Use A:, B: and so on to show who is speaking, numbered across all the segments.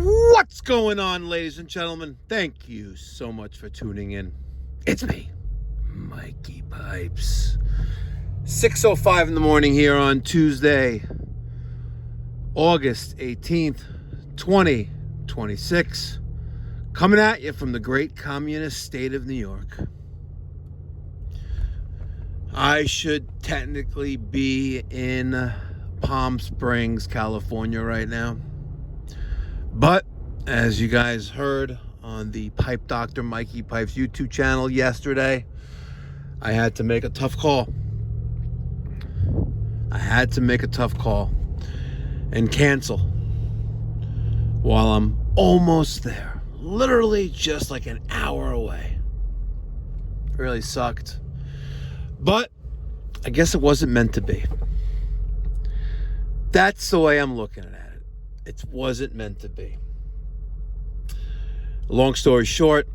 A: What's going on, ladies and gentlemen? Thank you so much for tuning in. It's me, Mikey Pipes. 6:05 in the morning here on Tuesday, August 18th, 2026. Coming at you from the great communist state of New York. I should technically be in Palm Springs, California right now. But as you guys heard on the Pipe Doctor Mikey Pipes YouTube channel yesterday, I had to make a tough call. And cancel while I'm almost there. Literally just like an hour away. It really sucked. But I guess it wasn't meant to be. That's the way I'm looking at it. It wasn't meant to be. Long story short,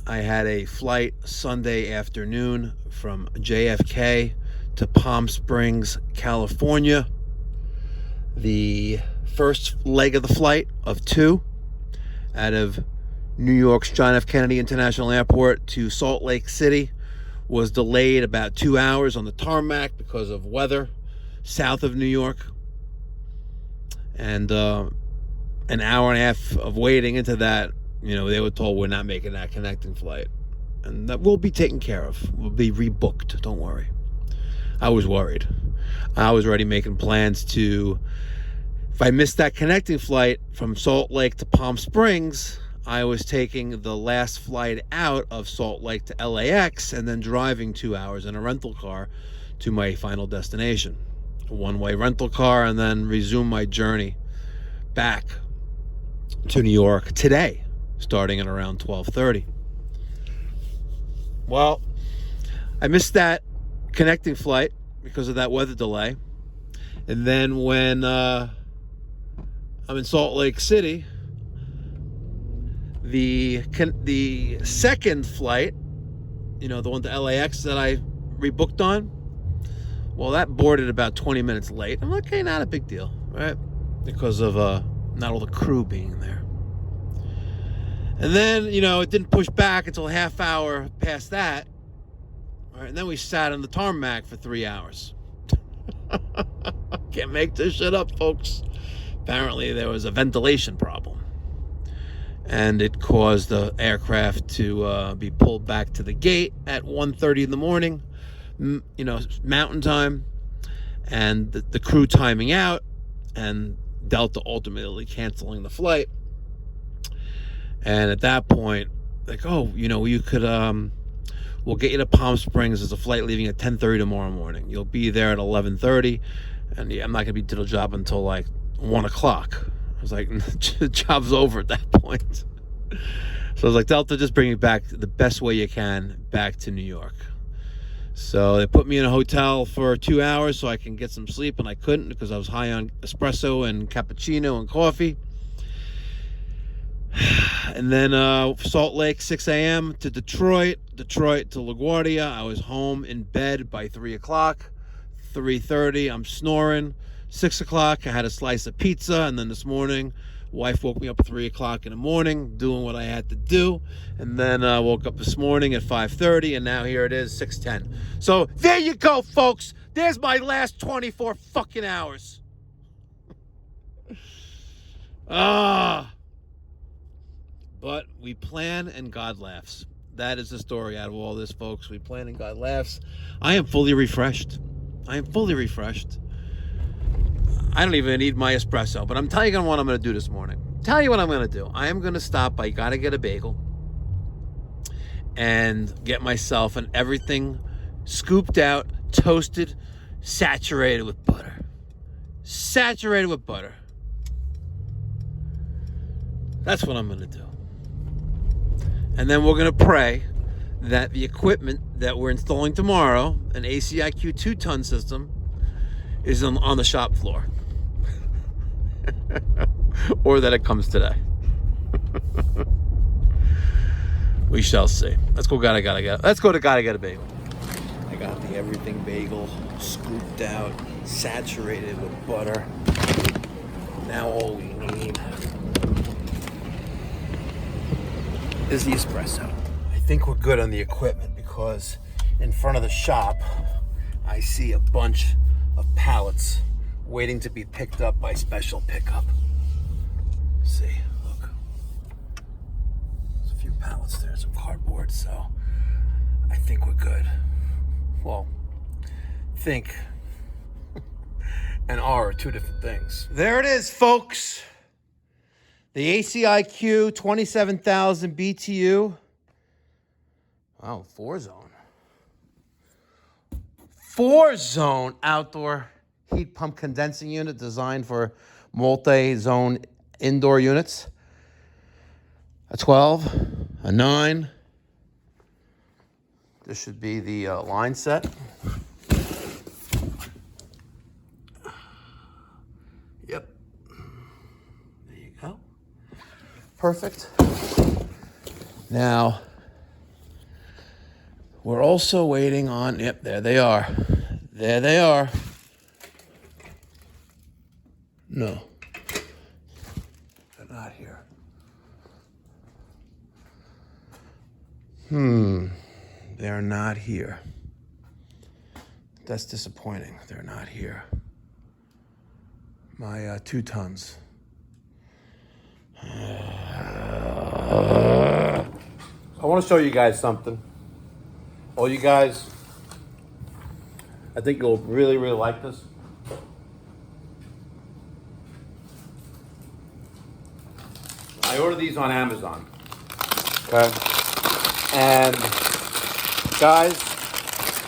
A: I had a flight Sunday afternoon from JFK to Palm Springs, California. The first leg of the flight of two out of New York's John F. Kennedy International Airport to Salt Lake City was delayed about 2 hours on the tarmac because of weather south of New York. And an hour and a half of waiting into that, they were told we're not making that connecting flight. And that will be taken care of. We'll be rebooked. Don't worry. I was worried. I was already making plans to, if I missed that connecting flight from Salt Lake to Palm Springs, I was taking the last flight out of Salt Lake to LAX and then driving 2 hours in a rental car to my final destination. A one-way rental car, and then resume my journey back to New York today, starting at around 12:30. Well, I missed that connecting flight because of that weather delay. And then when I'm in Salt Lake City, the second flight, the one to LAX that I rebooked on, well, that boarded about 20 minutes late. I'm like, okay, not a big deal, right? Because of not all the crew being there. And then, it didn't push back until a half hour past that. All right, and then we sat on the tarmac for 3 hours. Can't make this shit up, folks. Apparently there was a ventilation problem. And it caused the aircraft to be pulled back to the gate at 1:30 in the morning, mountain time, and the crew timing out, and Delta ultimately canceling the flight. And at that point, like, you could, we'll get you to Palm Springs. There's a flight leaving at 10:30 tomorrow morning. You'll be there at 11:30, and I'm not going to be to the job until like 1 o'clock. I was like, the job's over at that point. So I was like, Delta, just bring me back the best way you can back to New York. So they put me in a hotel for 2 hours so I can get some sleep, and I couldn't because I was high on espresso and cappuccino and coffee. And then Salt Lake, 6 a.m. to Detroit to LaGuardia. I was home in bed by 3 o'clock. 3:30, I'm snoring. 6 o'clock, I had a slice of pizza. And then this morning, wife woke me up at 3 o'clock in the morning, doing what I had to do. And then I woke up this morning at 5:30, and now here it is, 6:10. So there you go, folks. There's my last 24 fucking hours. But we plan and God laughs. That is the story out of all this, folks. We plan and God laughs. I am fully refreshed. I don't even need my espresso, but I'm telling you what I'm going to do this morning. Tell you what I'm going to do. I am going to stop by Gotta Get a Bagel and get myself an everything scooped out, toasted, saturated with butter. That's what I'm going to do. And then we're going to pray that the equipment that we're installing tomorrow, an ACiQ 2-ton system, is on the shop floor. Or that it comes today. We shall see. Let's go to Gotta Get a Bagel. I got the everything bagel, scooped out, saturated with butter. Now all we need is the espresso. I think we're good on the equipment because in front of the shop, I see a bunch of pallets waiting to be picked up by special pickup. See, look. There's a few pallets there, some cardboard, so I think we're good. Well, think and are two different things. There it is, folks. The ACiQ 27,000 BTU. Wow, 4-zone. 4-zone outdoor heat pump condensing unit designed for multi-zone indoor units. A 12, a 9. This should be the line set. Yep. There you go. Perfect. Now, we're also waiting on, yep, there they are. There they are. No. They're not here. They're not here. That's disappointing. They're not here. My 2 tons. I want to show you guys something. All you guys, I think you'll really, really like this. I ordered these on Amazon. Okay. And guys,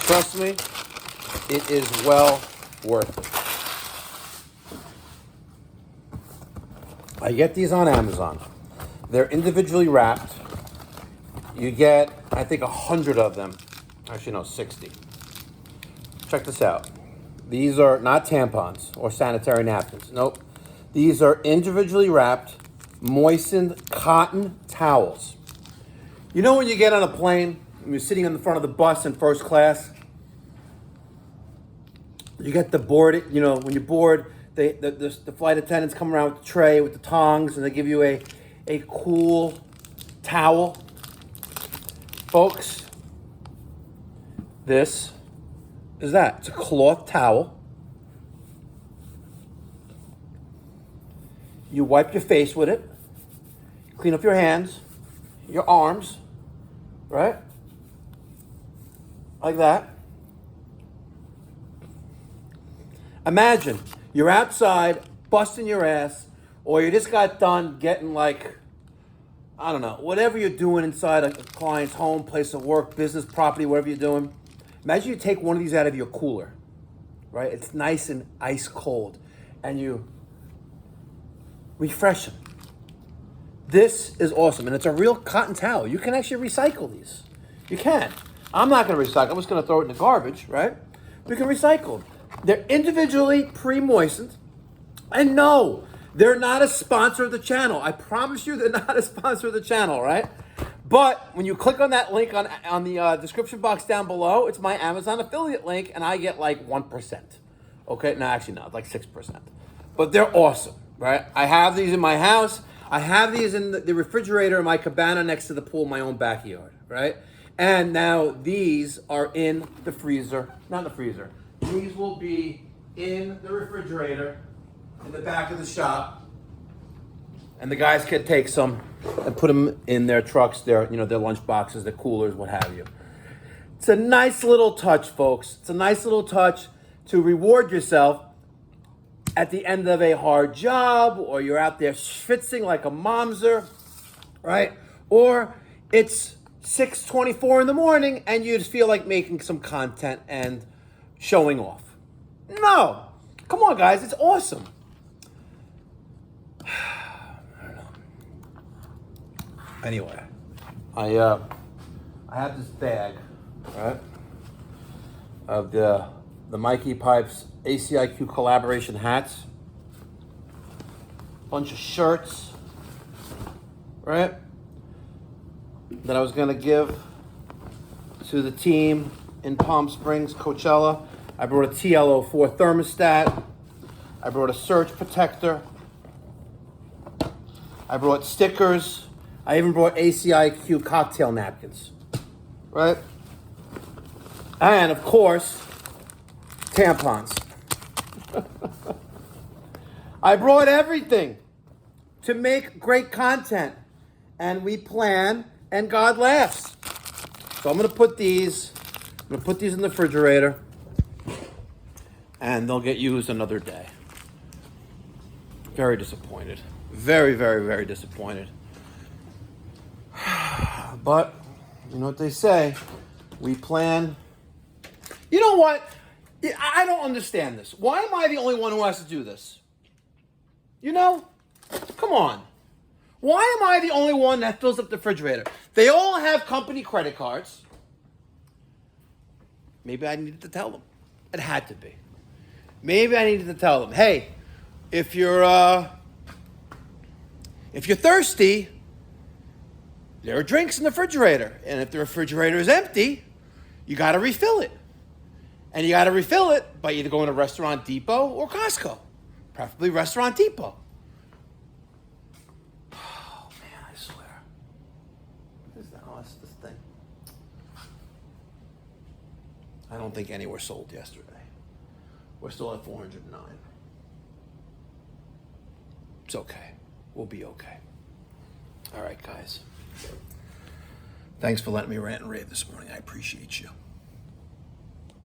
A: trust me, it is well worth it. I get these on Amazon. They're individually wrapped. You get, I think, 100 of them. Actually, no, 60. Check this out. These are not tampons or sanitary napkins. Nope. These are individually wrapped, moistened cotton towels. You know when you get on a plane, and you're sitting in the front of the bus in first class, you get the board, you know, when you're bored, the flight attendants come around with the tray, with the tongs, and they give you a cool towel. Folks, this is that. It's a cloth towel. You wipe your face with it, clean up your hands, your arms, right? Like that. Imagine you're outside busting your ass, or you just got done getting like, I don't know, whatever you're doing inside a client's home, place of work, business, property, whatever you're doing. Imagine you take one of these out of your cooler, right? It's nice and ice cold, and you refresh them. This is awesome, and it's a real cotton towel. You can actually recycle these. You can. I'm not going to recycle. I'm just going to throw it in the garbage, right? We can recycle. They're individually pre-moistened, and no, they're not a sponsor of the channel. I promise you they're not a sponsor of the channel, right? But when you click on that link on the description box down below, it's my Amazon affiliate link, and I get like 1%. Okay? No, actually, no, it's like 6%. But they're awesome, right? I have these in my house. I have these in the refrigerator in my cabana next to the pool in my own backyard, right? And now these are in the freezer. Not the freezer. These will be in the refrigerator in the back of the shop. And the guys can take some and put them in their trucks, their lunch boxes, their coolers, what have you. It's a nice little touch, folks. It's a nice little touch to reward yourself at the end of a hard job, or you're out there schwitzing like a momser, right? Or it's 6:24 in the morning and you just feel like making some content and showing off. No, come on, guys, it's awesome. I don't know. Anyway, I have this bag, right, of the Mikey Pipes ACiQ collaboration hats, bunch of shirts, right, that I was gonna give to the team in Palm Springs, Coachella. I brought a TL04 thermostat. I brought a surge protector. I brought stickers. I even brought ACiQ cocktail napkins. Right? And, of course, tampons. I brought everything to make great content. And we plan, and God laughs. So I'm going to put these in the refrigerator. And they'll get used another day. Very disappointed. Very, very, very disappointed. But, you know what they say. We plan. You know what? I don't understand this. Why am I the only one who has to do this? You know? Come on. Why am I the only one that fills up the refrigerator? They all have company credit cards. Maybe I needed to tell them. It had to be. Maybe I needed to tell them, hey, if you're thirsty, there are drinks in the refrigerator. And if the refrigerator is empty, you got to refill it. And you got to refill it by either going to Restaurant Depot or Costco. Preferably Restaurant Depot. Oh, man, I swear. What is that? Oh, that's this thing. I don't think any were sold yesterday. We're still at 409. It's okay. We'll be okay. All right, guys. Thanks for letting me rant and rave this morning. I appreciate you.